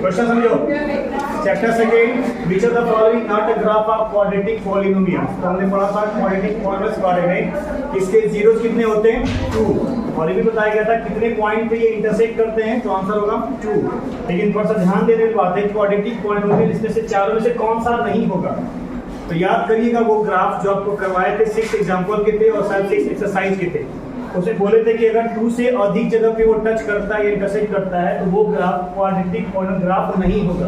Question समझो। Chapter second, which of the following not a graph of quadratic polynomial. तो हमने पढ़ा था क्वाड्रेटिक पॉलिनोमियल्स के बारे में, इसके जीरोस कितने होते हैं 2, और ये भी बताया गया था कितने पॉइंट पे ये इंटरसेक्ट करते हैं, तो आंसर होगा 2। लेकिन थोड़ा सा ध्यान देने की बात है, क्वाड्रेटिक पॉलिनोमियल इसमें से चारों में से कौन सा नहीं होगा। तो याद करिएगा वो ग्राफ जो आपको करवाए थे 6 एग्जाम्पल के थे और शायद 6 एक्सरसाइज के थे। उसे बोले थे कि अगर 2 से अधिक जगह पे वो टच करता है या इंटरसेक्ट करता है तो वो ग्राफ क्वाड्रेटिक पॉलिनोमियल नहीं होगा।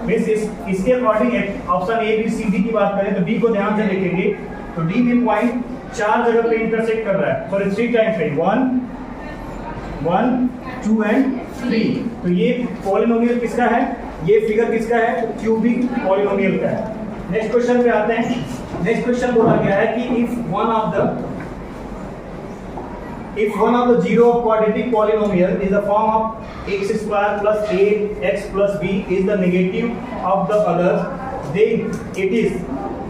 मींस इसके according option A B C D की बात करें तो डी को ध्यान से देखेंगे तो डी में पॉइंट 4 जगह पे इंटरसेक्ट कर रहा है, सॉरी 3 टाइम पे 1 2 एंड 3। तो ये पॉलिनोमियल किसका है, ये फिगर किसका है, तो क्यूबिक पॉलिनोमियल का है। नेक्स्ट क्वेश्चन पे आते हैं। नेक्स्ट क्वेश्चन बोला गया है कि if one of the zero of quadratic polynomial is the form of x square plus 8x plus b is the negative of the others, then it is,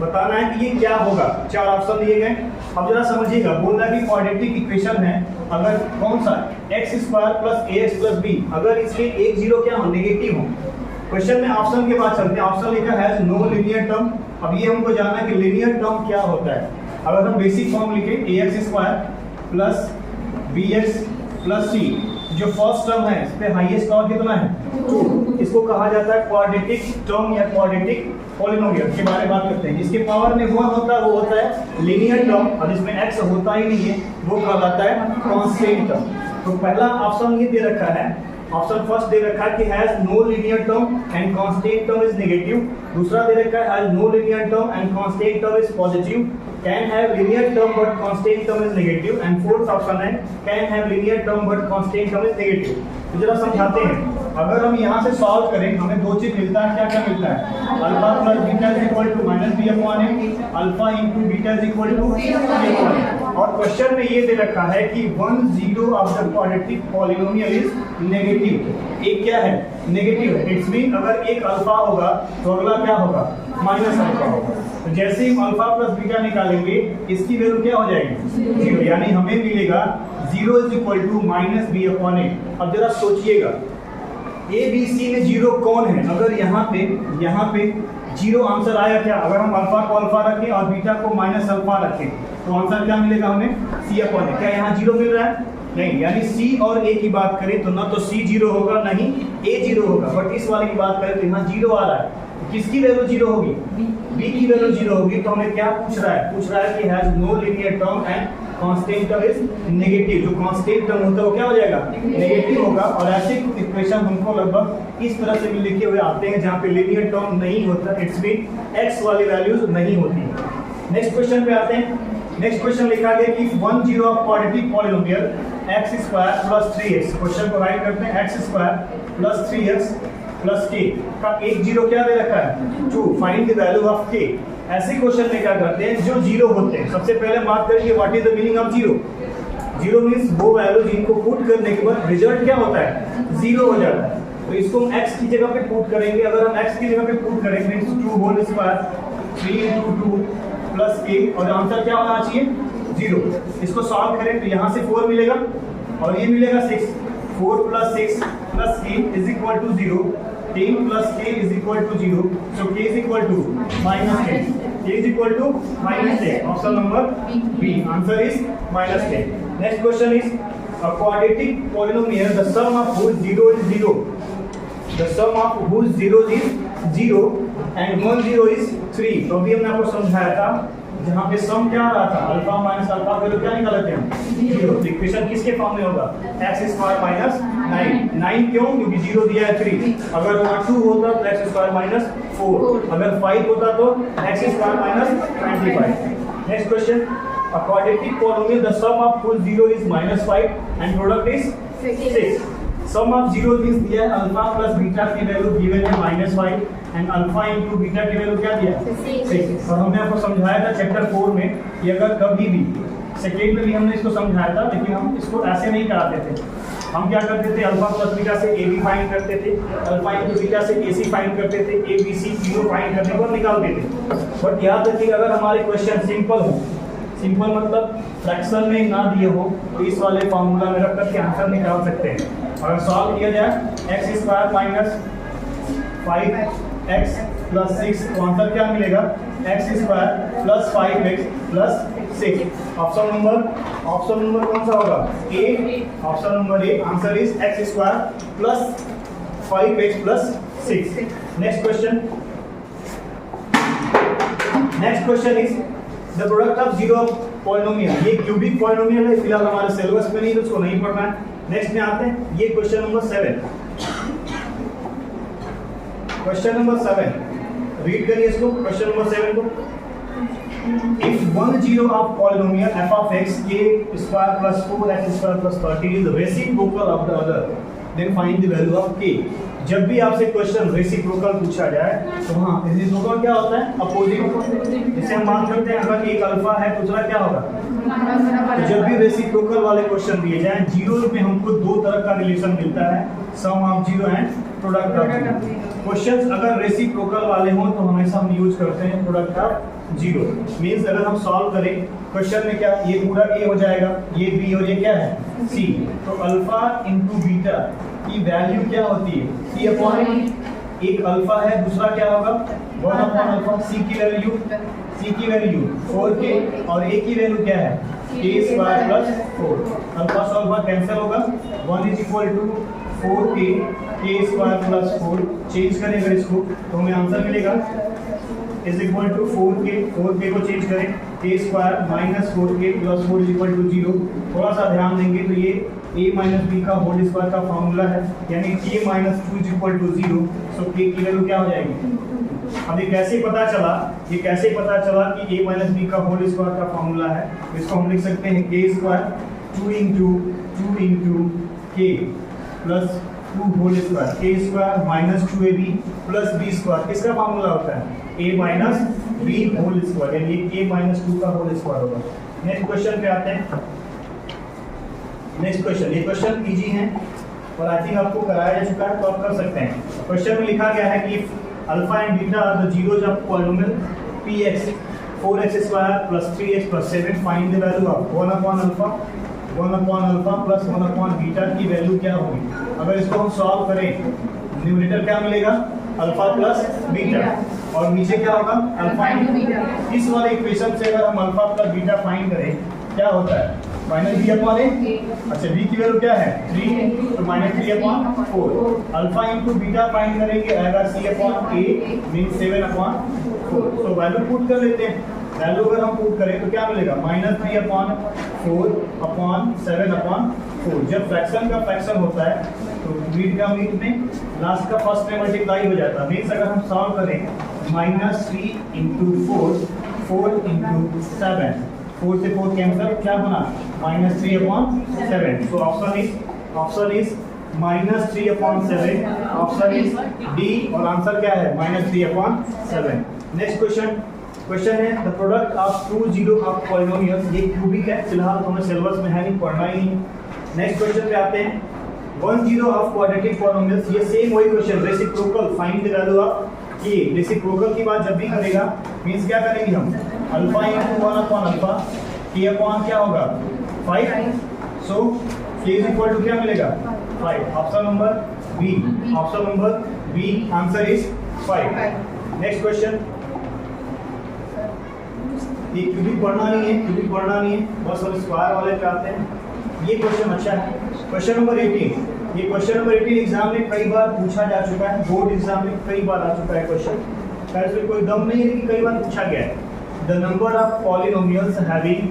बताना है कि ये क्या होगा। 4 ऑप्शन दिए गए, अब जरा समझिएगा। बोल रहा है कि क्वाड्रेटिक इक्वेशन है, अगर कौन सा x square plus ax plus b, अगर इसके एक जीरो क्या हो, नेगेटिव हो। क्वेश्चन में ऑप्शन के बाद चलते हैं। ऑप्शन लिखा है नो लीनियर टर्म। अब ये हमको जानना है कि लीनियर टर्म क्या होता है। अगर हम बेसिक फॉर्म लिखें ax square plus bx plus c, जो फर्स्ट टर्म है इस पे हाईएस्ट पावर कितना है 2, इसको कहा जाता है क्वाड्रेटिक टर्म या क्वाड्रेटिक पॉलिनोमियल के बारे में बात करते हैं। जिसके पावर में 1 होता है वो होता है लीनियर टर्म, और जिसमें x होता ही नहीं है वो कहलाता है कांस्टेंट टर्म। तो पहला ऑप्शन ये दे रखा है, ऑप्शन फर्स्ट दे रखा है कि has no linear term and constant term is negative. दूसरा दे रखा है has no linear term and constant term is positive, can have linear term but constant term is negative, and fourth option है can have linear term but constant term is negative. तो जरा समझाते हैं। अगर हम यहाँ से सॉल्व करें हमें दो चीज मिलता है, क्या क्या मिलता है, alpha plus beta is equal to minus b upon a, alpha into beta is equal to b upon a. और क्वेश्चन में ये दे रखा है कि 1 0 of the quadratic polynomial is negative. एक क्या है, नेगेटिव है। इट्स मीन अगर एक अल्फा होगा तो अगला क्या होगा, माइनस अल्फा होगा। तो जैसे ही अल्फा प्लस बीटा निकालेंगे इसकी वैल्यू क्या हो जाएगी 0, यानी हमें मिलेगा 0 is equal to minus b upon a. अब जरा सोचिएगा ए बी सी में 0 कौन है। अगर यहाँ पे 0 आंसर आया क्या, अगर हम अल्फा को अल्फा रखें और बीटा को माइनस अल्फा रखें तो आंसर क्या मिलेगा हमें, सी अपॉन ए। क्या यहाँ 0 मिल रहा है, नहीं, यानी सी और ए की बात करें तो ना तो सी 0 होगा ना ही ए 0 होगा। बट इस वाले की बात करें तो यहाँ 0 आ रहा है, किसकी वैल्यू 0 होगी, बी की वैल्यू 0 होगी। तो हमें क्या पूछ रहा है कि has no linear term and constant term is negative. जो कांस्टेंट टर्म होता है वो क्या हो जाएगा, नेगेटिव होगा। और ऐसे इक्वेशन हमको लगभग इस तरह से भी लिखे हुए आते हैं जहाँ पे लीनियर टर्म नहीं होता, इट्स मीन एक्स वाली वैल्यूज नहीं होती। नेक्स्ट क्वेश्चन पे आते हैं। नेक्स्ट क्वेश्चन लिखा गया कि 1 0 of quadratic polynomial x square plus 3x। Question को राइट करते हैं, x square plus 3x plus k का एक 0 क्या दे रखा है 2, find the value of k। ऐसे क्वेश्चन में क्या करते हैं जो 0 होते हैं, सबसे पहले बात करेंगे what is the meaning of 0। 0 means वो वैल्यू जिनको पुट करने के बाद रिजल्ट क्या होता है 0 हो जाता है। तो इसको हम x की जगह पे पुट करेंगे। अगर हम x की जगह पे पुट करेंगे 2 whole square 3 into 2 plus k, और आंसर क्या होना चाहिए 0। इसको सॉल्व करें तो यहाँ से 4 मिलेगा और ये मिलेगा 6। 4 plus 6 plus k is equal to 0, 10 plus k is equal to 0, so k is equal to minus 10, k is equal to minus 10। Option number B, answer is minus 10। Next question is a quadratic polynomial the sum of whose 0 is 0, the sum of whose 0 is 0 and 1 0 is 3। तो अभी हमने आपको समझाया था जहाँ पे सम क्या आ रहा था, अल्फा माइनस अल्फा वैल्यू क्या निकाले थे हम 0। इक्वेशन किसके फॉर्म में होगा, x स्क्वायर माइनस 9 क्यों, क्योंकि 0 दिया है 3। अगर वहाँ 2 होता तो x स्क्वायर माइनस 4, अगर 5 होता तो x square minus 25। Next question, a quadratic polynomial the sum of whose 0 is -5 and product is 6। Sum of 0 means दिया है अल्फा प्लस बीटा की वैल्यू गिवन है -5 एंड अल्फा इनटू बीटा की value क्या दिया 6। और हमने आपको समझाया था चैप्टर 4 में कि अगर कभी भी सेकेंड में भी हमने इसको समझाया था, लेकिन हम इसको ऐसे नहीं कराते थे। हम क्या करते थे, अल्फा प्लस बीटा से ए बी फाइंड करते थे, अल्फा इंटू बीटा से ए सी फाइंड करते थे, ए बी सी तीनों फाइंड करने पर निकालते थे। बट याद रखिए अगर हमारे क्वेश्चन सिंपल हो, सिंपल मतलब फ्रैक्शन में ना दिए हो तो इस वाले फार्मूला में रख करके आंसर निकाल सकते हैं। अगर सॉल्व किया जाए x square minus 5x plus 6 तो आंसर क्या मिलेगा, x square plus 5x plus 6। Option number कौन सा होगा, A. Option number A, answer is x square plus 5x plus 6। Next question is the product of zero polynomial. ये cubic polynomial है, फिलहाल हमारे सिलेबस में नहीं तो उसको नहीं पढ़ना है। नेक्स्ट में आते हैं, ये question number 7। Question number 7 read करिए इसको, क्वेश्चन नंबर 7 को। If one zero of polynomial f of x k square plus 4x square plus 30 is reciprocal of the other, then find the value of k। जब भी आपसे question reciprocal पूछा जाए तो हाँ, रेसिप्रोकल क्या होता है, अपोजिट। जैसे हम बात करते हैं अगर एक अल्फा है दूसरा क्या होगा, तो जब भी रेसिप्रोकल वाले क्वेश्चन दिए जाए, जीरो में हमको दो तरह का रिलेशन मिलता है, sum of zero and product of zero. Questions अगर रेसिप्रोकल वाले हों तो हमेशा हम यूज करते हैं प्रोडक्ट ऑफ जीरो। मींस अगर हम सॉल्व करें क्वेश्चन में क्या, ये पूरा ए हो जाएगा, ये बी और ये क्या है सी। तो अल्फा इंटू बीटा की वैल्यू क्या होती है, सी अपॉन। एक अल्फा है दूसरा क्या होगा, 1 अपॉन अल्फा। सी की वैल्यू 4k और ए की वैल्यू क्या है, k स्क्वायर प्लस 4। अल्फा से अल्फा कैंसिल होगा, 1 is equal to 4k k square plus 4। Change करेंगे इसको तो हमें आंसर मिलेगा इज इक्वल टू 4k को चेंज करें, k square minus 4k plus 4 is equal to 0। थोड़ा सा ध्यान देंगे तो ये a माइनस बी का होल स्क्वायर का फॉर्मूला है, यानी k minus 2 is equal to 0। So k की वैल्यू क्या हो जाएगी। अब ये कैसे पता चला कि a माइनस बी का होल स्क्वायर का फॉर्मूला है। इसको हम लिख सकते हैं k square 2 into k plus 2 whole square, k square minus 2ab plus b square. किसका फॉर्मूला होता है, a minus b whole square, यानी ये k माइनस 2 का होल स्क्वायर होगा। नेक्स्ट क्वेश्चन पे आते हैं। नेक्स्ट क्वेश्चन, ये क्वेश्चन इजी है और आई थिंक आपको कराया जा चुका है तो आप कर सकते हैं। क्वेश्चन में लिखा गया है कि alpha and beta are the zeros of polynomial px 4x square plus 3x plus 7, find the value of 1 upon alpha plus 1 upon beta की वैल्यू क्या होगी। अगर इसको हम सॉल्व करें, न्यूमरेटर क्या मिलेगा, अल्फा प्लस बीटा और नीचे क्या होगा, अल्फा इंटू बीटा। इस वाले इक्वेशन से अगर हम अल्फा प्लस बीटा फाइंड करें क्या होता है, माइनस बी अपॉन ए। अच्छा, बी की वैल्यू क्या है 3, तो minus 3 upon 4। Alpha into beta find करेंगे, आएगा सी अपॉन ए मीन 7 अपॉन 4। तो वैल्यू पुट कर लेते हैं। वैल्यू अगर हम पुट करें तो क्या मिलेगा, माइनस 3 अपॉन 4 अपॉन 7 अपॉन 4। जब फ्रैक्शन का फ्रैक्शन होता है तो मीट का मीट में लास्ट का फर्स्ट में मल्टीप्लाई हो जाता है। मीन्स अगर हम सॉल्व करें माइनस 3 इंटू 4 इंटू 7, 4 से 4 कैंसिल, क्या बना minus 3 upon 7। So option is minus 3 upon 7। Option is D और आंसर क्या है माइनस 3 अपॉन 7। नेक्स्ट क्वेश्चन है the product of 2 zero of polynomials. ये क्यूबिक है, फिलहाल हमें सिलेबस में है नहीं, पढ़ना ही नहीं। नेक्स्ट क्वेश्चन पे आते हैं, 1 जीरो ऑफ क्वाड्रेटिक पॉलिनोमियल्स। ये सेम वही question, reciprocal, find the value of k। Reciprocal की बात जब भी करेगा मींस क्या करेंगे हम, alpha into 1 upon alpha, k upon क्या होगा 5। So k is equal to क्या मिलेगा 5। Option number B, answer is 5। Next question, ये क्यूबिक पढ़ना नहीं है, बस हम स्क्वायर वाले पे आते हैं। ये क्वेश्चन अच्छा है, क्वेश्चन नंबर 18। ये क्वेश्चन नंबर 18 एग्जाम में कई बार पूछा जा चुका है, बोर्ड एग्जाम में कई बार आ चुका है क्वेश्चन। खैर इसमें कोई दम नहीं है कि कई बार पूछा गया है। The number of polynomials having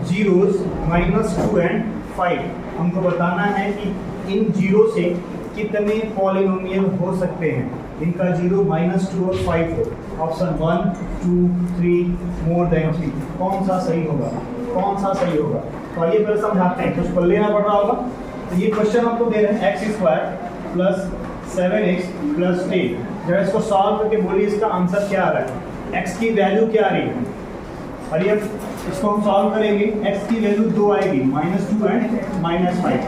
zeros -2 and 5। हमको बताना है कि इन जीरो से कितने पॉलिनोमियल हो सकते हैं, इनका जीरो -2 और 5 हो। Option 1, 2, 3 more than 3। कौन सा सही होगा। तो आइए फिर समझाते हैं, कुछ पढ़ लेना पड़ रहा होगा। तो ये क्वेश्चन हमको दे रहे हैं x square plus 7x plus 10। जरा इसको सॉल्व करके बोलिए इसका आंसर क्या आ रहा है, x की वैल्यू क्या आ रही है। और ये इसको हम सॉल्व करेंगे, x की वैल्यू 2 आएगी, -2 एंड -5।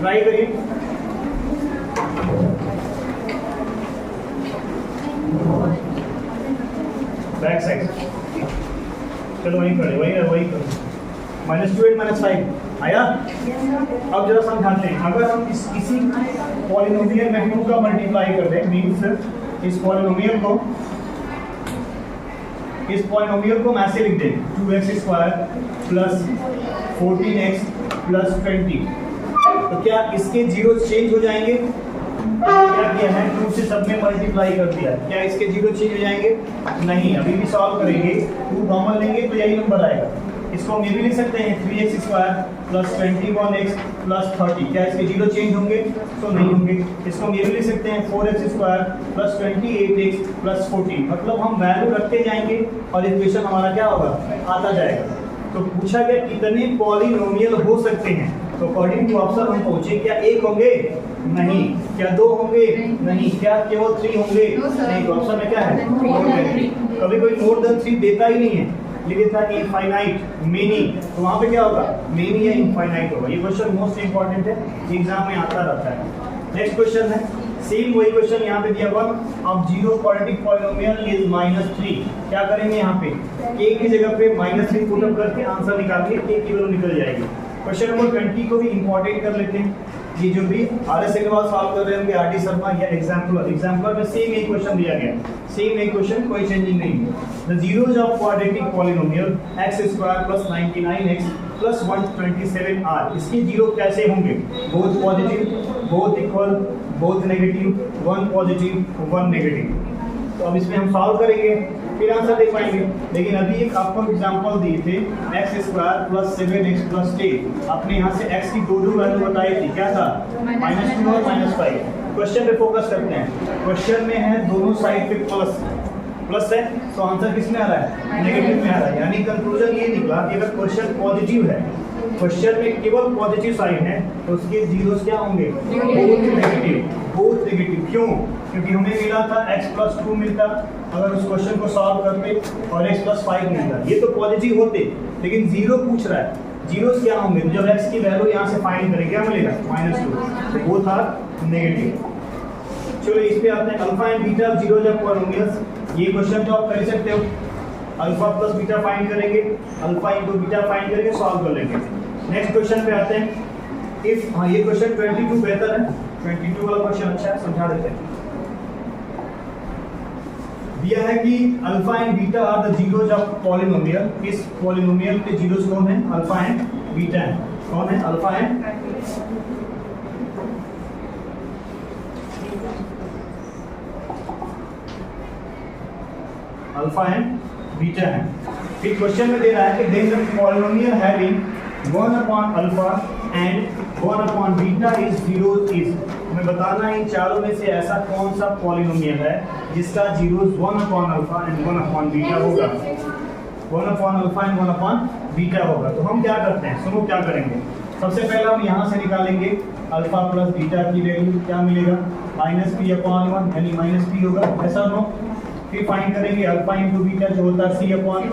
ट्राई करिए। Back side. चलो वहीं करें, वही करो। -2 8 -5 आया। अब जरा समझाते हैं, अगर हम किसी पॉलिनोमियल में 2 का मल्टीप्लाई कर दें, मीन्स इस पॉलिनोमियल को हम ऐसे लिख दें 2x² प्लस 14x प्लस 20, तो क्या इसके जीरो चेंज हो जाएंगे? क्या किया है, 2 से सब में मल्टीप्लाई कर दिया, क्या इसके जीरो चेंज हो जाएंगे? नहीं, अभी भी सॉल्व करेंगे, 2 कॉमन लेंगे तो यही नंबर आएगा। इसको हम ये भी लिख सकते हैं 3x² प्लस 21x प्लस 30, क्या इसके जीरो चेंज होंगे? तो नहीं होंगे। इसको हम ये भी लिख सकते हैं 4x² प्लस 28x प्लस 14, मतलब हम वैल्यू रखते जाएंगे और इक्वेशन हमारा क्या होगा, आता जाएगा। तो पूछा गया कितने पॉलिनोमियल हो सकते हैं, तो अकॉर्डिंग टू ऑप्शन हम पहुंचे, क्या 1 होंगे? नहीं। क्या 2 होंगे? नहीं। क्या केवल 3 होंगे? नहीं। तो ऑप्शन में क्या है? कभी कोई मोर देन 3 देता ही नहीं है, लिखा था इनफाइनाइट, मेनी, तो वहाँ पे क्या होगा, मेनी या इनफाइनाइट होगा। ये क्वेश्चन मोस्ट इंपॉर्टेंट है, एग्जाम में आता रहता है। नेक्स्ट क्वेश्चन है, सेम वही क्वेश्चन यहाँ पे दिया हुआ, अब 0 क्वाड्रेटिक पॉलिनोमियल इज -3, क्या करेंगे यहाँ पे, a की जगह पे -3 पुट अप करके आंसर निकालिए, a की वैल्यू निकल जाएगी। क्वेश्चन नंबर 20 को भी इंपॉर्टेंट कर लेते हैं, ये जो भी RS अग्रवाल सॉल्व कर रहे होंगे, RD शर्मा या एग्जाम्पलर में सेम एक क्वेश्चन दिया गया, सेम एक क्वेश्चन, कोई चेंजिंग नहीं है। The zeros of quadratic polynomial x² plus 99x plus 127 are, इसके जीरो कैसे होंगे, both positive, both equal, both negative, 1 positive 1 negative. तो अब इसमें हम सॉल्व करेंगे, फिर आंसर देख पाएंगे। लेकिन अभी एक आपको एग्जांपल दिए थे x² प्लस 7x प्लस 10, आपने यहाँ से x की दो वैल्यू बताई थी, क्या था, -2 और -5। क्वेश्चन पे फोकस करते हैं, क्वेश्चन में है दोनों साइड पे प्लस है, तो आंसर किस में आ रहा है, नेगेटिव में आ रहा है। यानी कंक्लूजन ये निकला कि अगर क्वेश्चन पॉजिटिव है, क्वेश्चन में केवल पॉजिटिव साइन है, तो उसके जीरोस क्या होंगे, बोथ नेगेटिव। क्यों? क्योंकि हमें मिला था x+2 मिलता अगर उस क्वेश्चन को सॉल्व करते, और x+5 मिलता, ये तो पॉजिटिव होते, लेकिन जीरो पूछ रहा है, जीरोस क्या होंगे, तो जब x की वैल्यू यहाँ से फाइंड करें क्या मिलेगा, -2, तो बोथ आर नेगेटिव। चलो इस पे आते हैं, अल्फा एंड बीटा जीरो जब पॉलिनोमियल्स, ये क्वेश्चन तो आप कर सकते हो, अल्फा प्लस बीटा फाइंड करेंगे, अल्फा इंटू बीटा फाइंड करके सॉल्व कर लेंगे। नेक्स्ट क्वेश्चन पे आते हैं, इफ, हाँ ये क्वेश्चन 22 बेहतर है, 22 वाला क्वेश्चन अच्छा है, समझा देते हैं। दिया है कि alpha and beta are the zeros of polynomial, इस पॉलिनोमियल के जीरोज कौन है, अल्फा एंड बीटा है, कौन है, अल्फा एंड बीटा है। फिर क्वेश्चन में दे रहा है कि then the polynomial having 1 upon alpha and 1 upon beta is zeros is, हमें बताना है इन चारों में से ऐसा कौन सा पॉलिनोमियल है जिसका zeros 1 upon alpha and 1 upon beta होगा, 1 upon alpha and 1 upon beta होगा। तो हम क्या करते हैं, सुनो क्या करेंगे, सबसे पहले हम यहाँ से निकालेंगे अल्फा प्लस बीटा की वैल्यू, क्या मिलेगा, -p अपॉन 1 यानी -p होगा, ऐसा नो। फिर फाइंड करेंगे अल्फा इंटू बीटा जो होता है c upon a,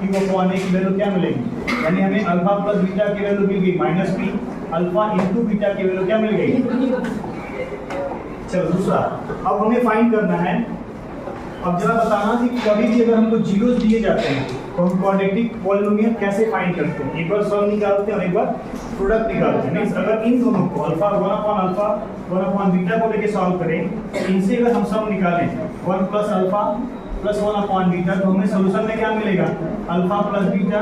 q upon a की वैल्यू क्या मिलेगी, यानी हमें अल्फा प्लस बीटा की वैल्यू मिल गई -p, अल्फा इंटू बीटा की वैल्यू क्या मिल गई। चलो दूसरा, अब हमें फाइंड करना है, अब जरा बताना कि कभी भी अगर हमको जीरोस दिए जाते हैं तो हम क्वाड्रेटिक पॉलिनोमियल कैसे फाइंड करते हैं, एक बार सम निकालते हैं और एक बार प्रोडक्ट निकालते हैं। मींस अगर इन दोनों को alpha 1 upon alpha 1 upon beta को लेके सॉल्व करें, इनसे अगर हम सम निकालें 1 plus alpha plus 1 upon beta, तो हमें सोल्यूशन में क्या मिलेगा, alpha plus beta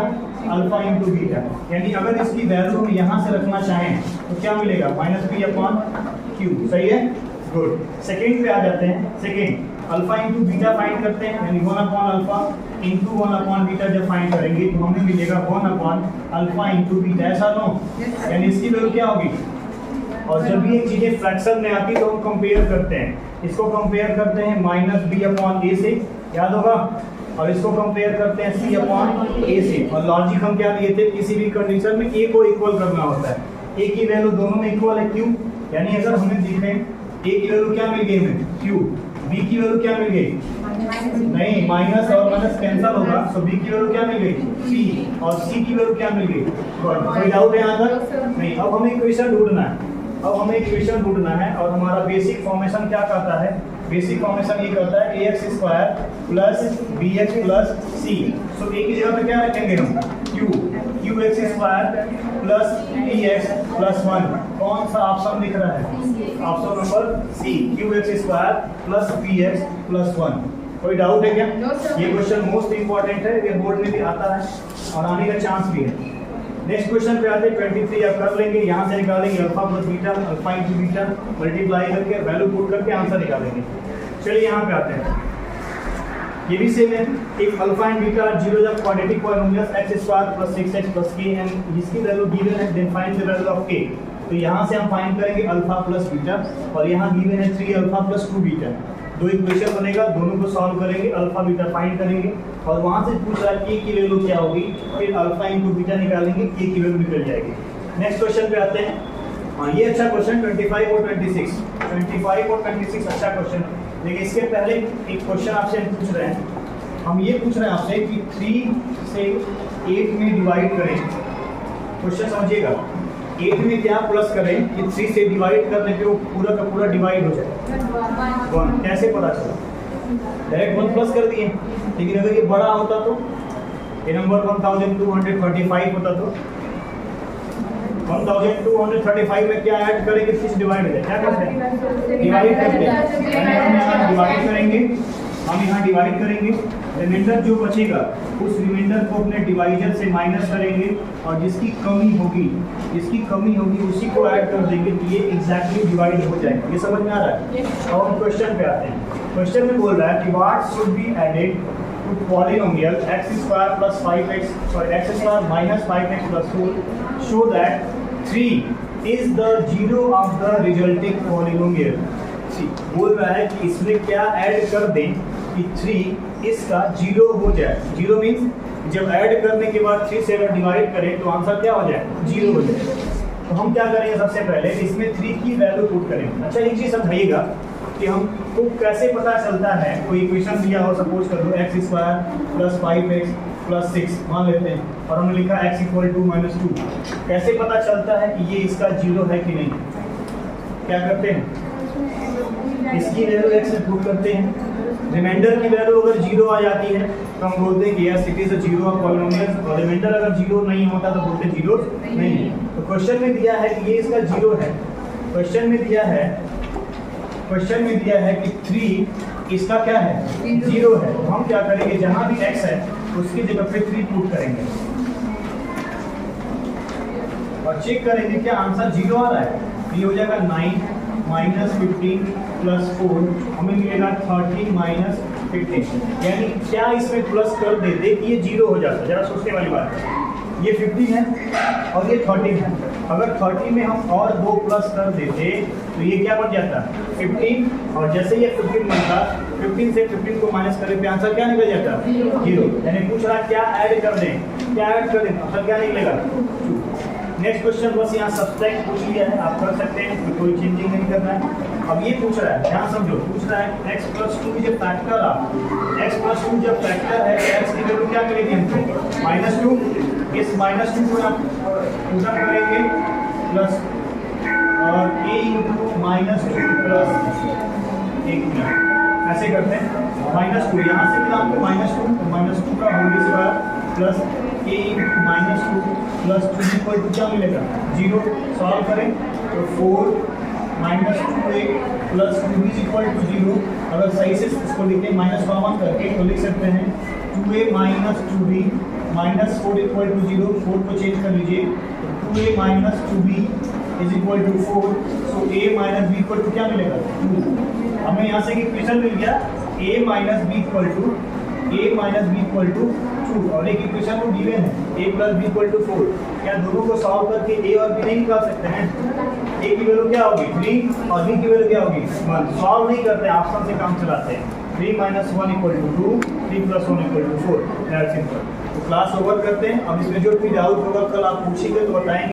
alpha into beta, यानी अगर इसकी वैल्यू हम यहाँ से रखना चाहें तो क्या मिलेगा, -p अपॉन q, सही है, गुड। सेकेंड पे आ जाते हैं, second alpha into beta find करते हैं, यानी 1 upon alpha into 1 upon beta जब फाइंड करेंगे तो हमें मिलेगा 1 अपॉन अल्फा इंटू बीटा, ऐसा नो, यानी इसकी वैल्यू क्या होगी। और जब भी ये चीजें फ्रैक्शन में आती तो हम कंपेयर करते हैं, इसको कंपेयर करते हैं -b अपॉन a से, याद होगा, और इसको कंपेयर करते हैं c अपॉन a से। और लॉजिक हम क्या लिए थे, किसी भी कंडीशन में a को इक्वल करना होता है, a की वैल्यू दोनों में इक्वल है q, यानी अगर हमें देखें a की वैल्यू क्या मिल गई हमें q, b की वैल्यू क्या मिल गई, नहीं माइनस और माइनस कैंसिल होगा, तो b की वैल्यू क्या मिल गई c, और c की वैल्यू क्या मिल गई, कोई डाउट है यहाँ तक नहीं। अब हमें इक्वेशन ढूंढना है, अब हमें इक्वेशन ढूंढना है और हमारा बेसिक फॉर्मेशन क्या कहता है, बेसिक फॉर्मेशन ये कहता है ax square plus bx plus c। So a की जगह पे क्या रखेंगे हम qx square plus bx plus 1। कौन सा ऑप्शन दिख रहा है, option number C, qx square plus bx plus 1। कोई डाउट है क्या? ये क्वेश्चन मोस्ट इंपॉर्टेंट है, ये बोर्ड में भी आता है और आने का चांस भी है। नेक्स्ट क्वेश्चन पे आते हैं 23। आप कर लेंगे, यहाँ से निकालेंगे alpha plus beta, alpha into beta multiply करके वैल्यू पुट करके आंसर निकालेंगे। चलिए यहाँ पे आते हैं, ये भी सेम है। एक अल्फा एंड बीटा जीरो जब quadratic polynomials x square plus 6x plus k and जिसकी वैल्यू गिवन है, then find the value of k। तो यहाँ से हम फाइंड करेंगे अल्फा प्लस बीटा और यहाँ गिवन है 3 अल्फा प्लस 2 बीटा। दो इक्वेशन बनेगा, दोनों को सॉल्व करेंगे, अल्फा बीटा फाइंड करेंगे और वहाँ से पूछ रहा है k की वैल्यू क्या होगी, फिर अल्फा इंटू बीटा निकालेंगे, k की वैल्यू निकल जाएगी। नेक्स्ट क्वेश्चन पे आते हैं। हाँ, ये अच्छा क्वेश्चन 25 और 26, 25 और 26 अच्छा क्वेश्चन। लेकिन इसके पहले एक क्वेश्चन आपसे हम पूछ रहे हैं, हम ये पूछ रहे हैं आपसे कि 3 से 8 में डिवाइड करें। क्वेश्चन समझिएगा, 8 में क्या प्लस करें कि 3 से डिवाइड करने पे वो पूरा का पूरा डिवाइड हो जाए 1। कैसे पता चला? डायरेक्ट 1 प्लस कर दिए। लेकिन अगर ये बड़ा होता तो ये नंबर 1235 होता तो 1235 में क्या ऐड करेंगे, 3 डिवाइड हो जाए। क्या करते हैं? डिवाइड करते हैं। हम यहाँ डिवाइड करेंगे, हम यहाँ डिवाइड करेंगे, रिमाइंडर जो बचेगा उस रिमाइंडर को अपने डिवाइजर से माइनस करेंगे और जिसकी कमी होगी उसी को ऐड कर देंगे कि ये एग्जैक्टली डिवाइड हो जाएगा। ये समझ में आ रहा है? अब हम क्वेश्चन पे आते हैं। क्वेश्चन में बोल रहा है कि what should be added to polynomial x square plus 5x sorry x square minus 5x plus 4 show that 3 is the zero of the resulting polynomial. बोल रहा है कि इसमें क्या ऐड कर दें कि 3 इसका जीरो हो जाए। जीरो मीन्स जब ऐड करने के बाद 3 से अगर डिवाइड करें तो आंसर क्या हो जाए, जीरो हो जाए। तो हम क्या करेंगे, सबसे पहले इसमें 3 की वैल्यू पुट करेंगे। अच्छा एक चीज़ समझाइएगा कि हमको कैसे पता चलता है, कोई इक्वेशन दिया हो, सपोज कर लो x square plus 5x plus 6 मान लेते हैं और हमने लिखा x इक्वल टू माइनस 2। कैसे पता चलता है कि ये इसका जीरो है कि नहीं? क्या करते हैं, इसकी वैल्यू x से पुट करते हैं। रिमाइंडर की वैल्यू अगर जीरो आ जाती है तो हम बोलते हैं कि yes it is a zero of polynomial, और रिमाइंडर अगर जीरो नहीं होता तो बोलते हैं जीरो नहीं है। तो क्वेश्चन में दिया है कि ये इसका जीरो है। क्वेश्चन में दिया है कि 3 इसका क्या है, जीरो है। तो हम क्या करेंगे, जहां भी x है उसकी जगह पे 3 पुट करेंगे और चेक करेंगे क्या आंसर जीरो आ रहा है। ये हो जाएगा 9 माइनस 15 प्लस 4, हमें मिलेगा 13 माइनस 15। यानी क्या इसमें प्लस कर देते कि ये जीरो हो जाता। जरा सोचने वाली बात है, ये 15 है और ये 13 है। अगर 13 में हम और 2 प्लस कर देते तो ये क्या बन जाता, 15। और जैसे ये 15 बनता, 15 से 15 को माइनस करें पे आंसर क्या निकल जाता, जीरो। यानी पूछ रहा क्या ऐड कर दें, क्या ऐड कर दें, आंसर क्या निकलेगा, 2। नेक्स्ट क्वेश्चन बस यहाँ सब्सट्रैक्ट पूछ लिया है, आप कर सकते हैं, कोई चेंजिंग नहीं करना है। अब ये पूछ रहा है, ध्यान समझो, पूछ रहा है x प्लस 2 जब फैक्टर x प्लस 2 जब फैक्टर है तो x की वैल्यू क्या मिलेगी हमको, माइनस 2। इस माइनस 2 को आप पूरा करेंगे प्लस और a इंटू माइनस 2 प्लस 1 ऐसे करते हैं। माइनस 2 यहाँ से मिला आपको माइनस 2 का whole square plus a into minus 2 plus 2 equal to क्या मिलेगा, जीरो। सॉल्व करें तो 4 minus 2a plus 2b is equal to 0। अगर सही से इसको लिखें माइनस कॉमन करके तो लिख सकते हैं 2a minus 2b minus 4 equal to 0। 4 को चेंज कर लीजिए तो 2a minus 2b is equal to 4। So a minus b equal to क्या मिलेगा, 2। हमें यहाँ से एक इक्वेशन मिल गया a minus b equal to 2 और एक इक्वेशन को गिवन है a plus b equal to 4। क्या दोनों को सॉल्व करके a और b नहीं निकाल सकते हैं? a की वैल्यू क्या होगी 3 और b की वैल्यू क्या होगी 1। सॉल्व नहीं करते, ऑप्शन से काम चलाते हैं। 3 minus 1 equal to 2, 3 plus 1 equal to 4। That's simple. तो क्लास ओवर करते हैं। अब इसमें जो भी डाउट होगा कल आप पूछेंगे तो बताएंगे।